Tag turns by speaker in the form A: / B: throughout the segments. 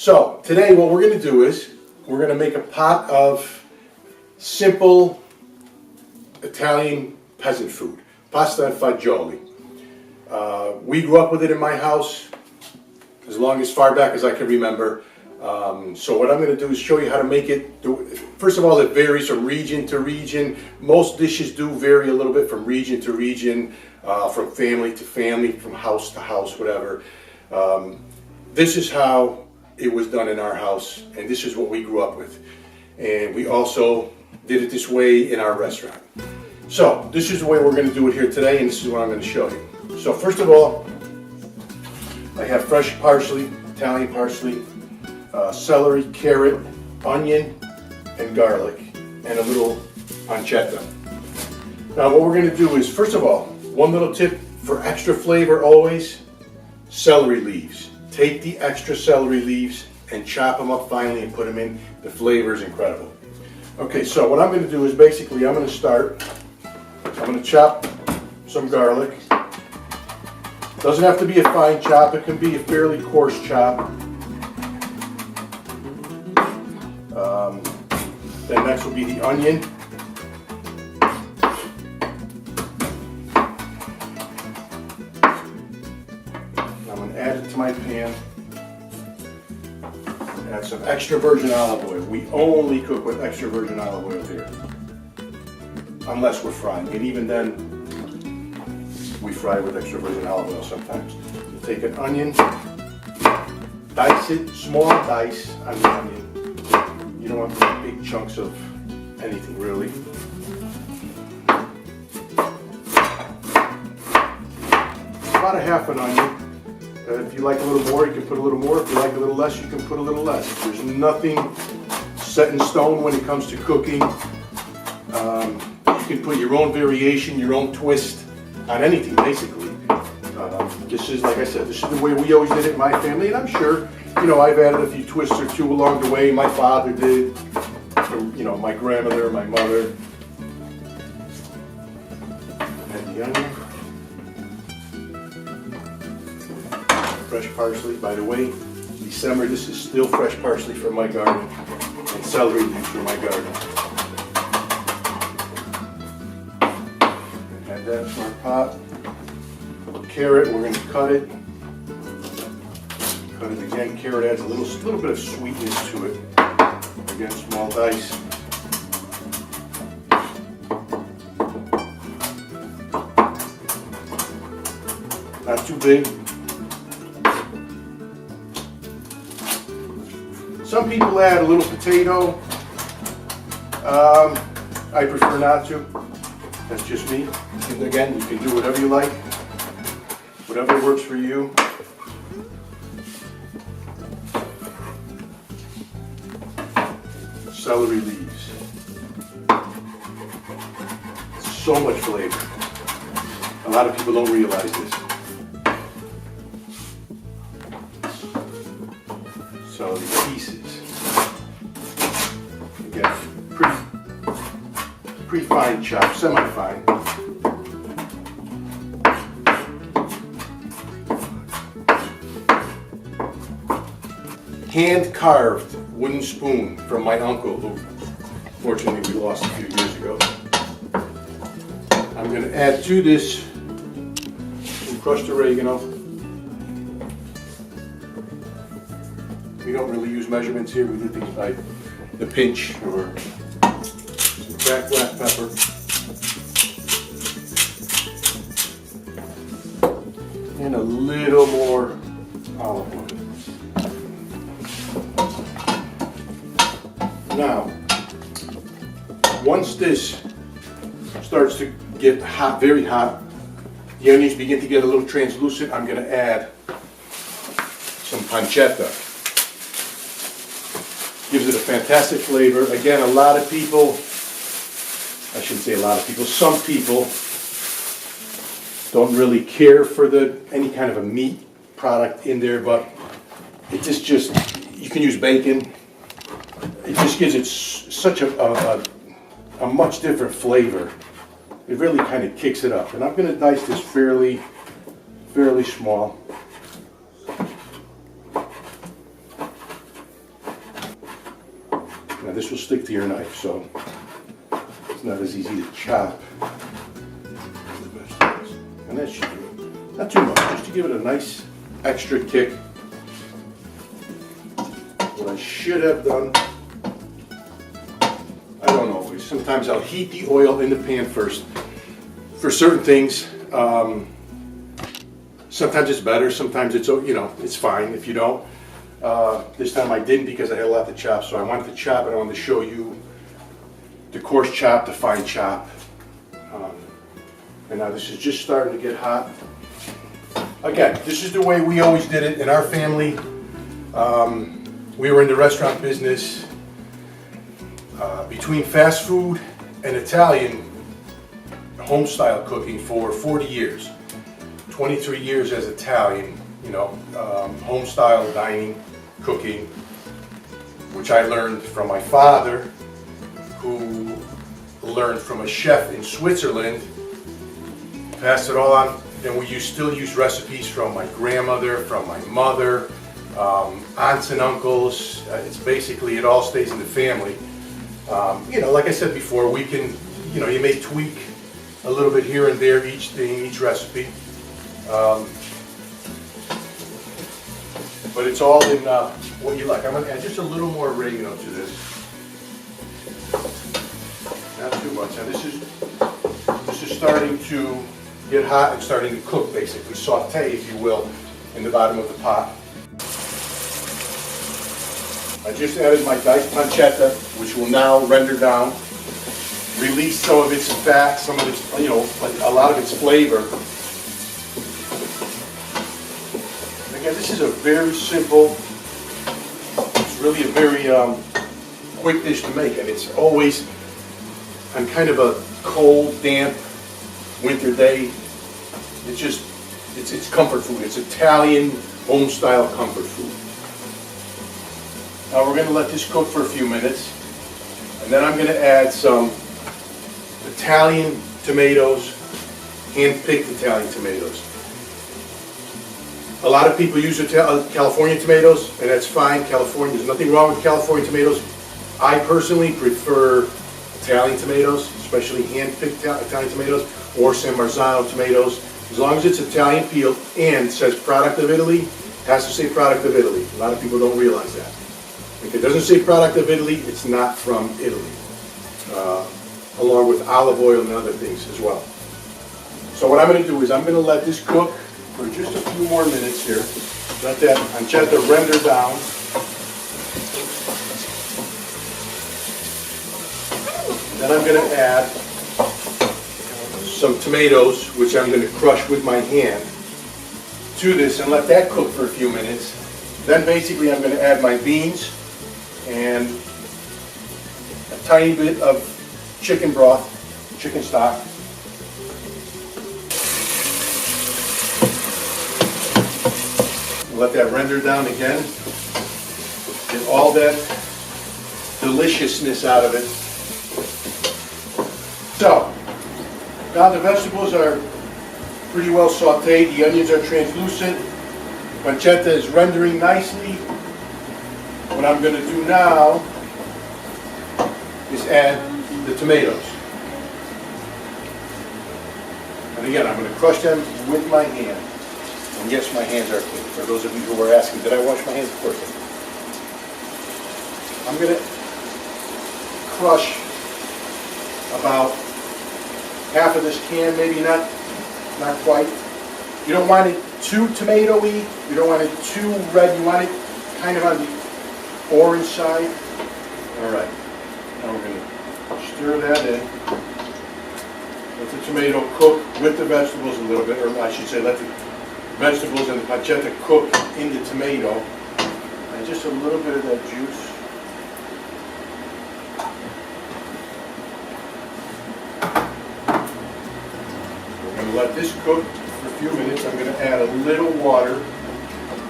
A: So today what we're going to do is we're going to make a pot of simple Italian peasant food, pasta fagioli. We grew up with it in my house as far back as I can remember. So what I'm going to do is show you how to make it. First of all, it varies from region to region. Most dishes do vary a little bit from region to region, from family to family, from house to house, whatever. This is how it was done in our house, and this is what we grew up with. And we also did it this way in our restaurant. So this is the way we're going to do it here today, and this is what I'm going to show you. So first of all, I have fresh parsley, Italian parsley, celery, carrot, onion, and garlic, and a little pancetta. Now what we're going to do is, first of all, one little tip for extra flavor always, celery leaves. Take the extra celery leaves and chop them up finely and put them in. The flavor is incredible. Okay, so what I'm going to do is basically I'm going to chop some garlic. Doesn't have to be a fine chop, it can be a fairly coarse chop. Then next will be the onion. I'm going to add it to my pan. Add some extra virgin olive oil. We only cook with extra virgin olive oil here, unless we're frying, and even then we fry with extra virgin olive oil sometimes. You take an onion, dice it, small dice on the onion. You don't want big chunks of anything really. About a half an onion. If you like a little more, you can put a little more. If you like a little less, you can put a little less. There's nothing set in stone when it comes to cooking. You can put your own variation, your own twist on anything, basically. This is, like I said, this is the way we always did it in my family, and I'm sure, I've added a few twists or two along the way. My father did, or, my grandmother, my mother. And the onion. Fresh parsley. By the way, December, this is still fresh parsley from my garden, and celery leaves from my garden. Add that to our pot. Carrot, we're going to cut it. Cut it again. Carrot adds a little bit of sweetness to it. Again, small dice. Not too big. Some people add a little potato. I prefer not to. That's just me. And again, you can do whatever you like. Whatever works for you. Celery leaves. So much flavor. A lot of people don't realize this. Celery pieces. Again, pretty fine chop, semi-fine. Hand-carved wooden spoon from my uncle, who fortunately we lost a few years ago. I'm going to add to this some crushed oregano. We don't really use measurements here. We do things by the pinch, or some cracked black pepper. And a little more olive oil. Now, once this starts to get hot, very hot, the onions begin to get a little translucent, I'm going to add some pancetta. Gives it a fantastic flavor. Again, a lot of people, I shouldn't say a lot of people, some people don't really care for any kind of a meat product in there, but it just you can use bacon. It just gives it such a much different flavor. It really kind of kicks it up. And I'm going to dice this fairly small. Now this will stick to your knife, so it's not as easy to chop the vegetables. And that should do it. Not too much, just to give it a nice extra kick. What I should have done, I don't always. Sometimes I'll heat the oil in the pan first. For certain things, sometimes it's better, sometimes it's, you know, it's fine if you don't. This time I didn't because I had a lot to chop, so I wanted to chop and I wanted to show you the coarse chop, the fine chop. And now this is just starting to get hot. Again, this is the way we always did it in our family. We were in the restaurant business. Between fast food and Italian home style cooking for 40 years. 23 years as Italian, you know, home style dining, cooking, which I learned from my father, who learned from a chef in Switzerland, passed it all on, and we still use recipes from my grandmother, from my mother, aunts and uncles. It's basically, it all stays in the family. You know, like I said before, we can, you know, you may tweak a little bit here and there, each thing, each recipe. But it's all in what you like. I'm going to add just a little more oregano to this. Not too much. Now this is starting to get hot and starting to cook, basically saute, if you will, in the bottom of the pot. I just added my diced pancetta, which will now render down, release some of its fat, some of its, you know, a lot of its flavor. Again, this is a very simple, it's really a very quick dish to make, and it's always on kind of a cold, damp winter day. It's just, it's comfort food. It's Italian home-style comfort food. Now we're going to let this cook for a few minutes, and then I'm going to add some Italian tomatoes, hand-picked Italian tomatoes. A lot of people use California tomatoes, and that's fine. California, there's nothing wrong with California tomatoes. I personally prefer Italian tomatoes, especially hand-picked Italian tomatoes, or San Marzano tomatoes. As long as it's Italian peeled and says product of Italy, it has to say product of Italy. A lot of people don't realize that. If it doesn't say product of Italy, it's not from Italy, along with olive oil and other things as well. So what I'm going to do is I'm going to let this cook for just a few more minutes here. Let that pancetta render down. Then I'm going to add some tomatoes, which I'm going to crush with my hand, to this and let that cook for a few minutes. Then basically I'm going to add my beans and a tiny bit of chicken broth, chicken stock. Let that render down again. Get all that deliciousness out of it. So, now the vegetables are pretty well sauteed. The onions are translucent. Pancetta is rendering nicely. What I'm going to do now is add the tomatoes. And again, I'm going to crush them with my hand. And yes, my hands are clean. For those of you who were asking, did I wash my hands? Of course I did. I'm going to crush about half of this can, maybe not quite. You don't want it too tomatoey. You don't want it too red. You want it kind of on the orange side. All right. Now we're going to stir that in. Let the tomato cook with the vegetables a little bit, or I should say let the vegetables and the pancetta cook in the tomato. And just a little bit of that juice. We're going to let this cook for a few minutes. I'm going to add a little water.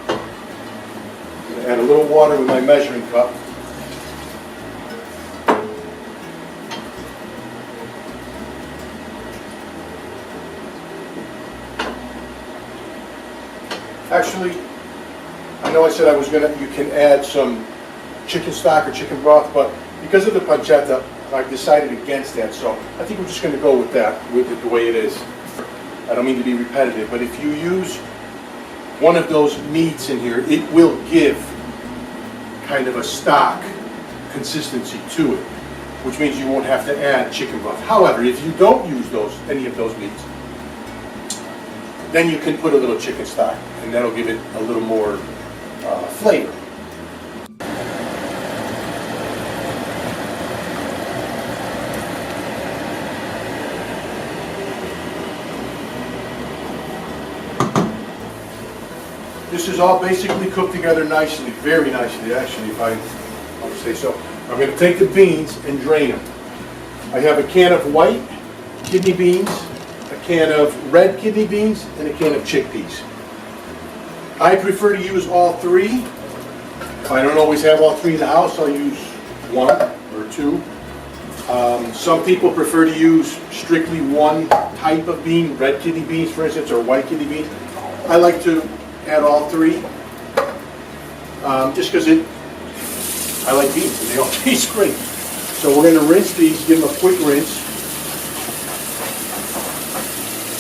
A: I'm going to add a little water with my measuring cup. Actually, I know I said I was going to, you can add some chicken stock or chicken broth, but because of the pancetta, I've decided against that, so I think we're just going to go with that, with it the way it is. I don't mean to be repetitive, but if you use one of those meats in here, it will give kind of a stock consistency to it, which means you won't have to add chicken broth. However, if you don't use any of those meats, then you can put a little chicken stock, and that'll give it a little more flavor. This is all basically cooked together nicely, very nicely actually, if I want to say so. I'm going to take the beans and drain them. I have a can of white kidney beans, a can of red kidney beans, and a can of chickpeas. I prefer to use all three. If I don't always have all three in the house, I'll use one or two. Some people prefer to use strictly one type of bean, red kidney beans for instance, or white kidney beans. I like to add all three, just because I like beans and they all taste great. So we're going to rinse these, give them a quick rinse.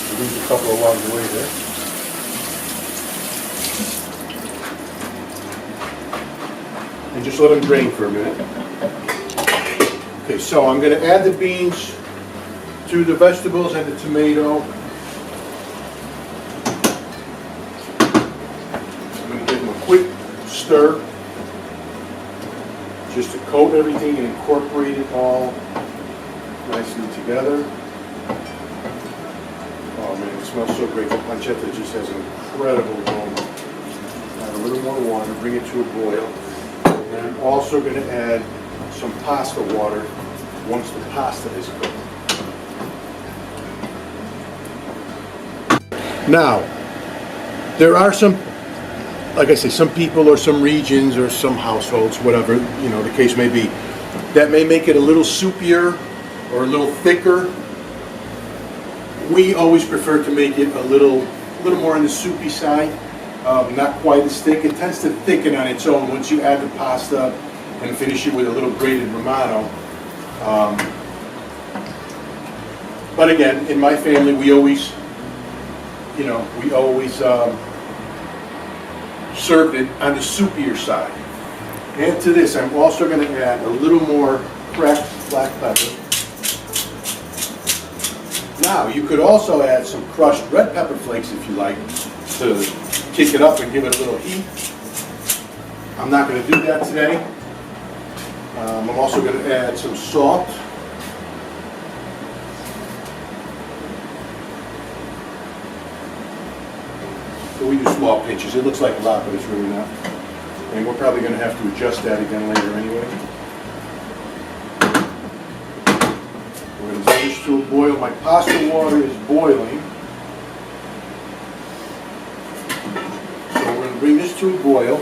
A: We'll use a couple along the way there. And just let them drain for a minute. Okay, so I'm going to add the beans to the vegetables and the tomato. Quick stir, just to coat everything and incorporate it all nicely together. Oh man, it smells so great. The pancetta just has an incredible aroma. Add a little more water, bring it to a boil. And I'm also going to add some pasta water once the pasta is cooked. Now, there are some, like I say, some people or some regions or some households, whatever, you know, the case may be, that may make it a little soupier or a little thicker. We always prefer to make it a little more on the soupy side, not quite as thick. It tends to thicken on its own once you add the pasta and finish it with a little grated Romano. But again, in my family, we always served it on the soupier side. And to this, I'm also going to add a little more cracked black pepper. Now, you could also add some crushed red pepper flakes if you like, to kick it up and give it a little heat. I'm not going to do that today. I'm also going to add some salt. So we do small pinches. It looks like a lot, but it's really not. And we're probably going to have to adjust that again later anyway. We're going to bring this to a boil. My pasta water is boiling. So we're going to bring this to a boil.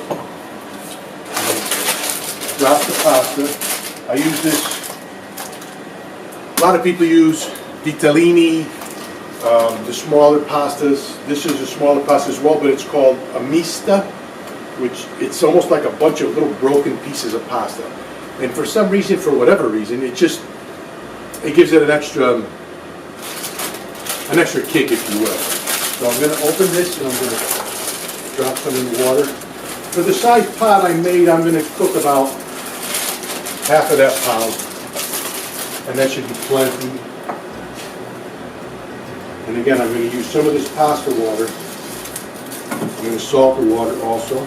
A: Drop the pasta. I use this. A lot of people use ditalini. The smaller pastas. This is a smaller pasta as well, but it's called a mista, which it's almost like a bunch of little broken pieces of pasta. And for some reason, for whatever reason, it gives it an extra kick, if you will. So I'm going to open this and I'm going to drop some in the water. For the size pot I made, I'm going to cook about half of that pound, and that should be plenty. And again, I'm going to use some of this pasta water. I'm going to salt the water also.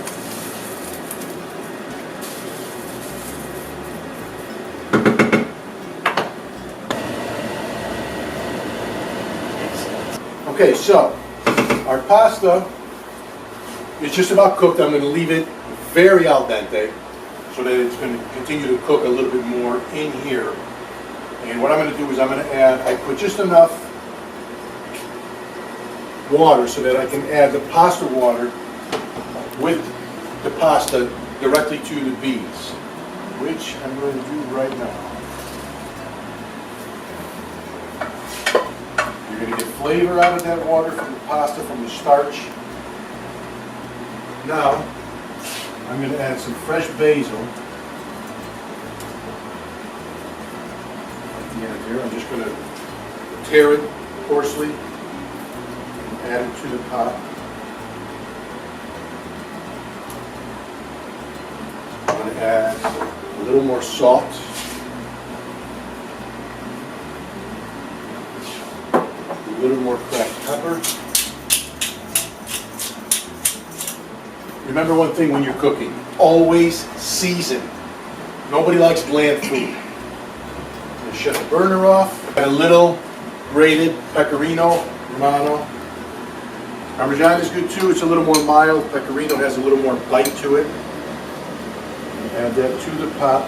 A: Okay, so our pasta is just about cooked. I'm going to leave it very al dente so that it's going to continue to cook a little bit more in here. And what I'm going to do is I put just enough water so that I can add the pasta water with the pasta directly to the beans, which I'm going to do right now. You're going to get flavor out of that water from the pasta, from the starch. Now, I'm going to add some fresh basil. hand here. I'm just going to tear it coarsely and add it to the pot. I'm going to add a little more salt. A little more cracked pepper. Remember one thing when you're cooking, always season. Nobody likes bland food. I'm going to shut the burner off. Add a little grated pecorino romano. Parmesan is good too. It's a little more mild. Pecorino has a little more bite to it. Add that to the pot.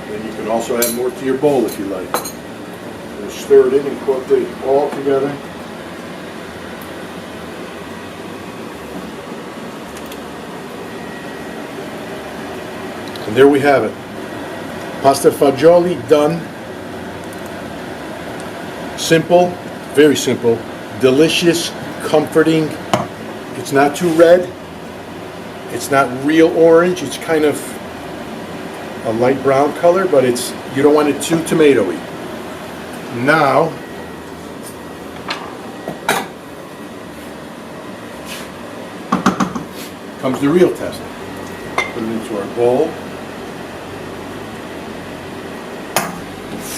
A: Then you can also add more to your bowl if you like. And stir it in and incorporate it all together. And there we have it. Pasta fagioli done. Simple, very simple, delicious, comforting. It's not too red. It's not real orange. It's kind of a light brown color, but you don't want it too tomatoey. Now, comes the real test. Put it into our bowl.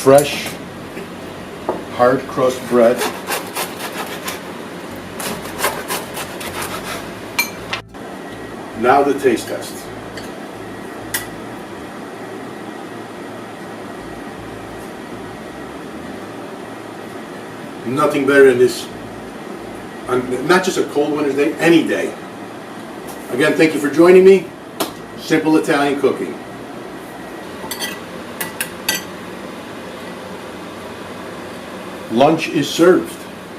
A: Fresh, hard crust bread. Now the taste test. Nothing better than this, not just a cold winter's day, any day. Again, thank you for joining me. Simple Italian cooking. Lunch is served.